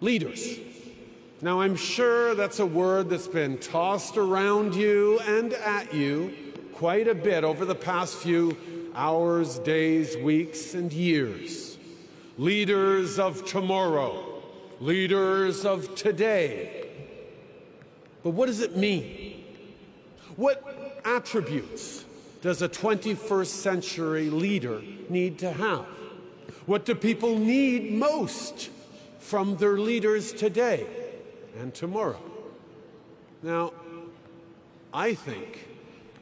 leaders. Now, I'm sure that's a word that's been tossed around you and at you quite a bit over the past few hours, days, weeks, and years. Leaders of tomorrow, leaders of today. But what does it mean? What attributes does a 21st century leader need to have? What do people need most from their leaders today and tomorrow? Now, I think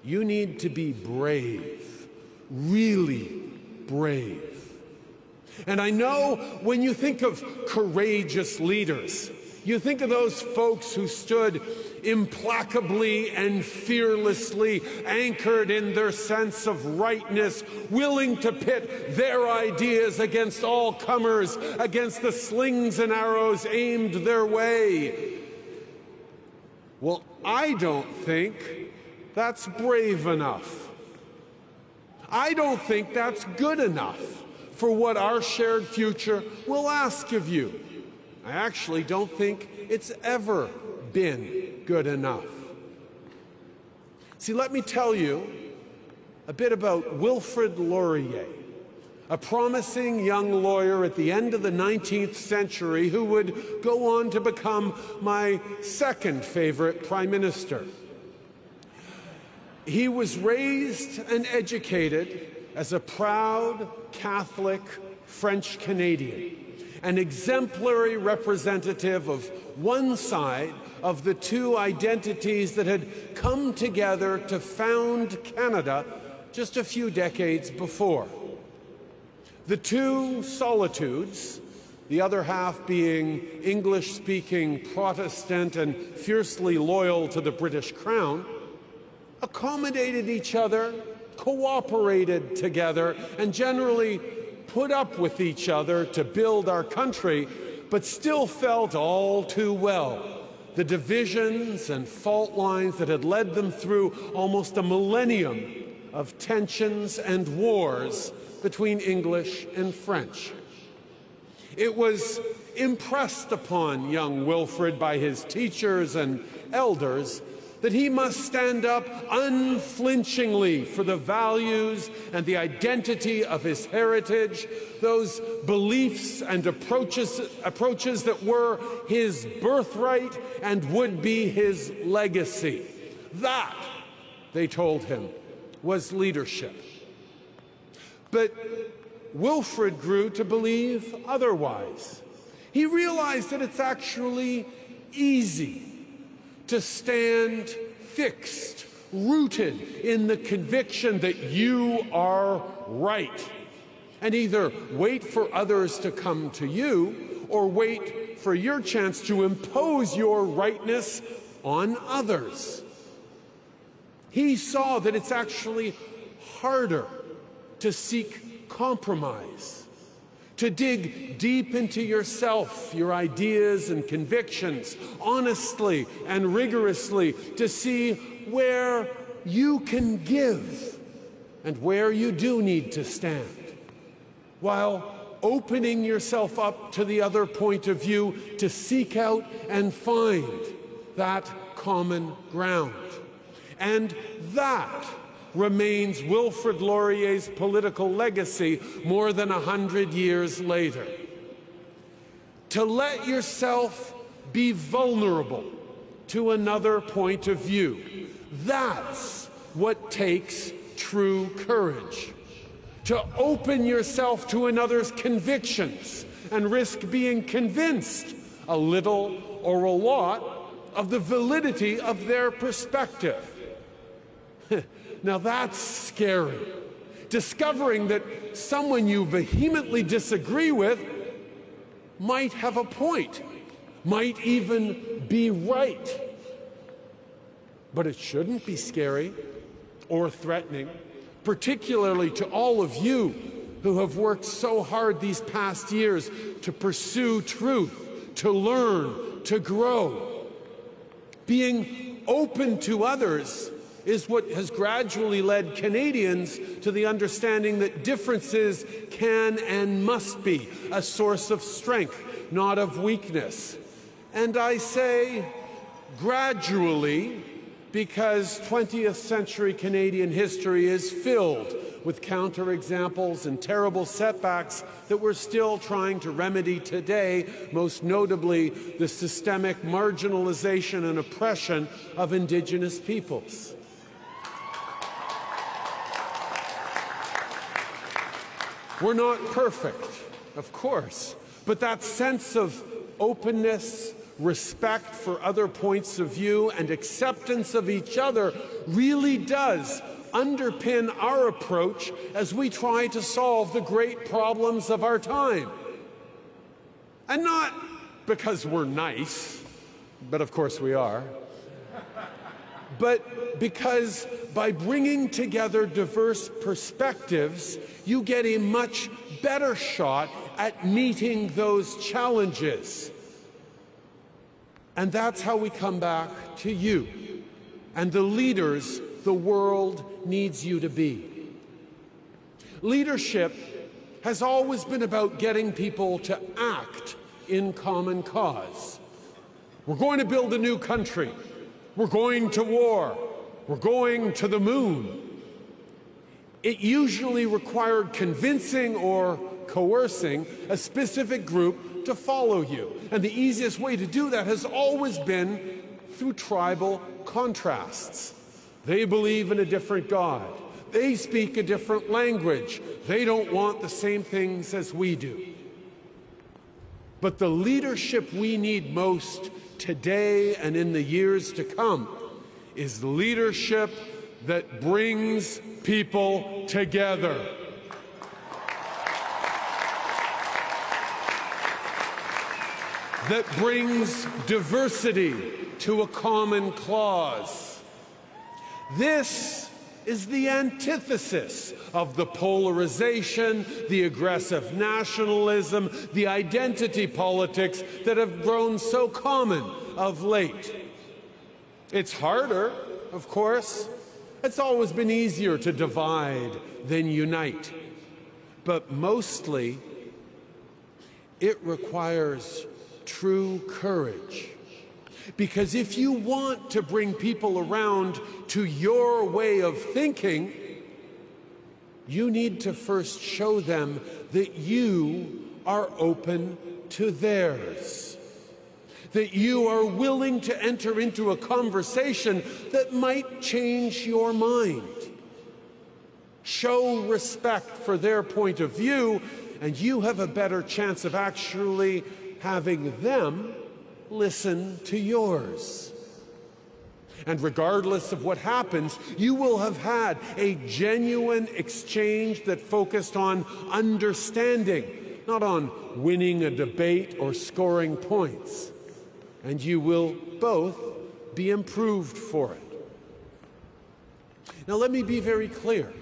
you need to be brave, really brave. And I know when you think of courageous leaders, you think of those folks who stood implacably and fearlessly anchored in their sense of rightness, willing to pit their ideas against all comers, against the slings and arrows aimed their way. Well, I don't think that's brave enough. I don't think that's good enough for what our shared future will ask of you. I actually don't think it's ever been good enough. See, let me tell you a bit about Wilfrid Laurier, a promising young lawyer at the end of the 19th century who would go on to become my second favorite prime minister. He was raised and educated as a proud Catholic French Canadian, an exemplary representative of one side of the two identities that had come together to found Canada just a few decades before. The two solitudes, the other half being English-speaking Protestant and fiercely loyal to the British Crown, accommodated each other, cooperated together, and generally put up with each other to build our country, but still felt all too well the divisions and fault lines that had led them through almost a millennium of tensions and wars between English and French. It was impressed upon young Wilfrid by his teachers and elders that he must stand up unflinchingly for the values and the identity of his heritage, those beliefs and approaches that were his birthright and would be his legacy. That, they told him, was leadership. But Wilfrid grew to believe otherwise. He realized that it's actually easy to stand fixed, rooted in the conviction that you are right, and either wait for others to come to you or wait for your chance to impose your rightness on others. He saw that it's actually harder to seek compromise, to dig deep into yourself, your ideas and convictions, honestly and rigorously, to see where you can give and where you do need to stand, while opening yourself up to the other point of view to seek out and find that common ground. And that remains Wilfrid Laurier's political legacy more than 100 years later. To let yourself be vulnerable to another point of view, that's what takes true courage. To open yourself to another's convictions and risk being convinced, a little or a lot, of the validity of their perspective. Now that's scary. Discovering that someone you vehemently disagree with might have a point, might even be right. But it shouldn't be scary or threatening, particularly to all of you who have worked so hard these past years to pursue truth, to learn, to grow. Being open to others is what has gradually led Canadians to the understanding that differences can and must be a source of strength, not of weakness. And I say gradually because 20th century Canadian history is filled with counterexamples and terrible setbacks that we're still trying to remedy today, most notably the systemic marginalization and oppression of Indigenous peoples. We're not perfect, of course, but that sense of openness, respect for other points of view, and acceptance of each other really does underpin our approach as we try to solve the great problems of our time. And not because we're nice, but of course we are, but because by bringing together diverse perspectives, you get a much better shot at meeting those challenges. And that's how we come back to you and the leaders the world needs you to be. Leadership has always been about getting people to act in common cause. We're going to build a new country. We're going to war. We're going to the moon. It usually required convincing or coercing a specific group to follow you. And the easiest way to do that has always been through tribal contrasts. They believe in a different God. They speak a different language. They don't want the same things as we do. But the leadership we need most today and in the years to come is leadership that brings people together. That brings diversity to a common cause. This is the antithesis of the polarization, the aggressive nationalism, the identity politics that have grown so common of late. It's harder, of course. It's always been easier to divide than unite. But mostly, it requires true courage. Because if you want to bring people around to your way of thinking, you need to first show them that you are open to theirs. That you are willing to enter into a conversation that might change your mind. Show respect for their point of view, and you have a better chance of actually having them listen to yours. And regardless of what happens, you will have had a genuine exchange that focused on understanding, not on winning a debate or scoring points. And you will both be improved for it. Now, let me be very clear.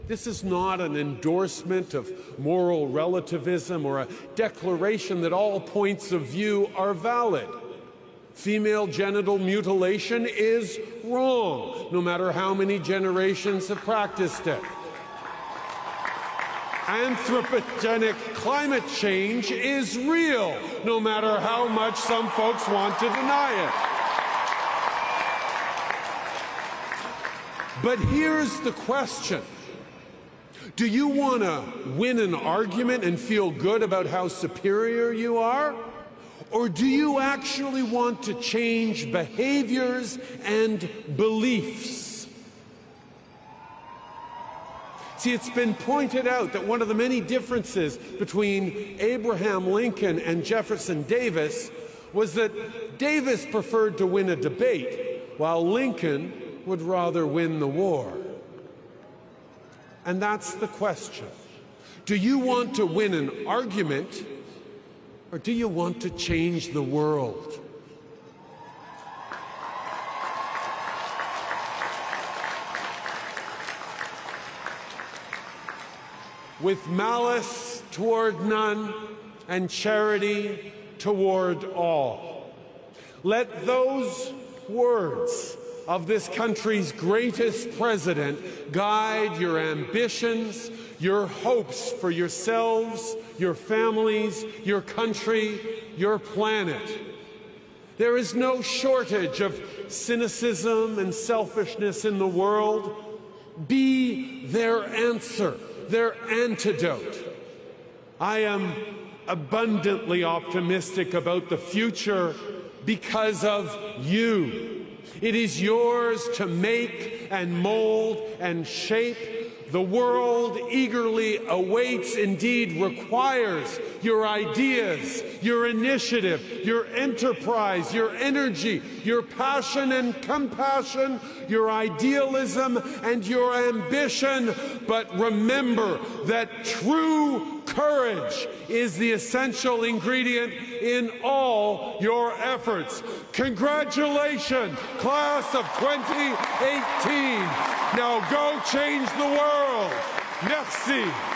This is not an endorsement of moral relativism or a declaration that all points of view are valid. Female genital mutilation is wrong, no matter how many generations have practiced it. Anthropogenic climate change is real, no matter how much some folks want to deny it. But here's the question. Do you want to win an argument and feel good about how superior you are? Or do you actually want to change behaviors and beliefs? See, it's been pointed out that one of the many differences between Abraham Lincoln and Jefferson Davis was that Davis preferred to win a debate, while Lincoln would rather win the war. And that's the question. Do you want to win an argument, or do you want to change the world? With malice toward none and charity toward all. Let those words of this country's greatest president guide your ambitions, your hopes for yourselves, your families, your country, your planet. There is no shortage of cynicism and selfishness in the world. Be their answer, their antidote. I am abundantly optimistic about the future because of you. It is yours to make and mold and shape. The world eagerly awaits, indeed requires, your ideas, your initiative, your enterprise, your energy, your passion and compassion, your idealism and your ambition. But remember that true courage is the essential ingredient in all your efforts. Congratulations, class of 2018. Now go change the world. Merci.